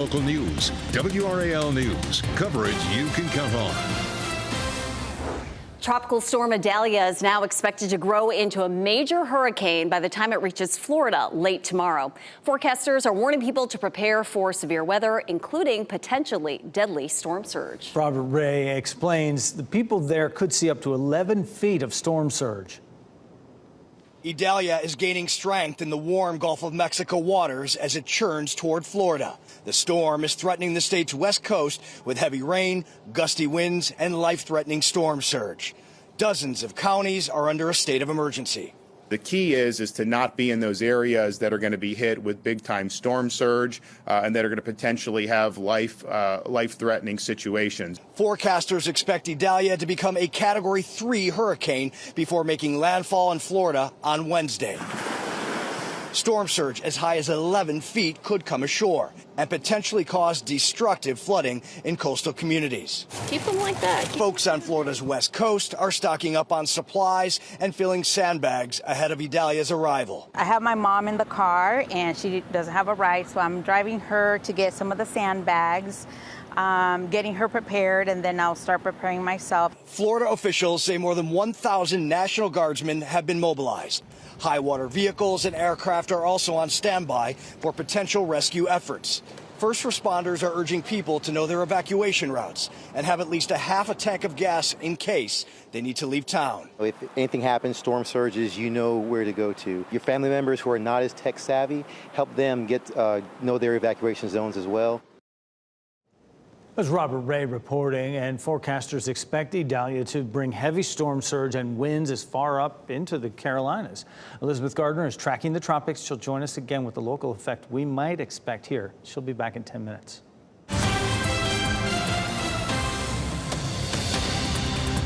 Local news, WRAL News, coverage you can count on. Tropical Storm Idalia is now expected to grow into a major hurricane by the time it reaches Florida late tomorrow. Forecasters are warning people to prepare for severe weather, including potentially deadly storm surge. Robert Ray explains the people there could see up to 11 feet of storm surge. Idalia is gaining strength in the warm Gulf of Mexico waters as it churns toward Florida. The storm is threatening the state's west coast with heavy rain, gusty winds, and life-threatening storm surge. Dozens of counties are under a state of emergency. The key is to not be in those areas that are going to be hit with big-time storm surge and that are going to potentially have life-threatening situations. Forecasters expect Idalia to become a Category 3 hurricane before making landfall in Florida on Wednesday. Storm surge as high as 11 feet could come ashore and potentially cause destructive flooding in coastal communities. Keep them like that. Folks on Florida's west coast are stocking up on supplies and filling sandbags ahead of Idalia's arrival. I have my mom in the car and she doesn't have a ride, so I'm driving her to get some of the sandbags, getting her prepared, and then I'll start preparing myself. Florida officials say more than 1,000 National Guardsmen have been mobilized. High water vehicles and aircraft are also on standby for potential rescue efforts. First responders are urging people to know their evacuation routes and have at least a half a tank of gas in case they need to leave town. If anything happens, storm surges, you know where to go to. Your family members who are not as tech savvy, help them know their evacuation zones as well. That's Robert Ray reporting, and forecasters expect Idalia to bring heavy storm surge and winds as far up into the Carolinas. Elizabeth Gardner is tracking the tropics. She'll join us again with the local effect we might expect here. She'll be back in 10 minutes.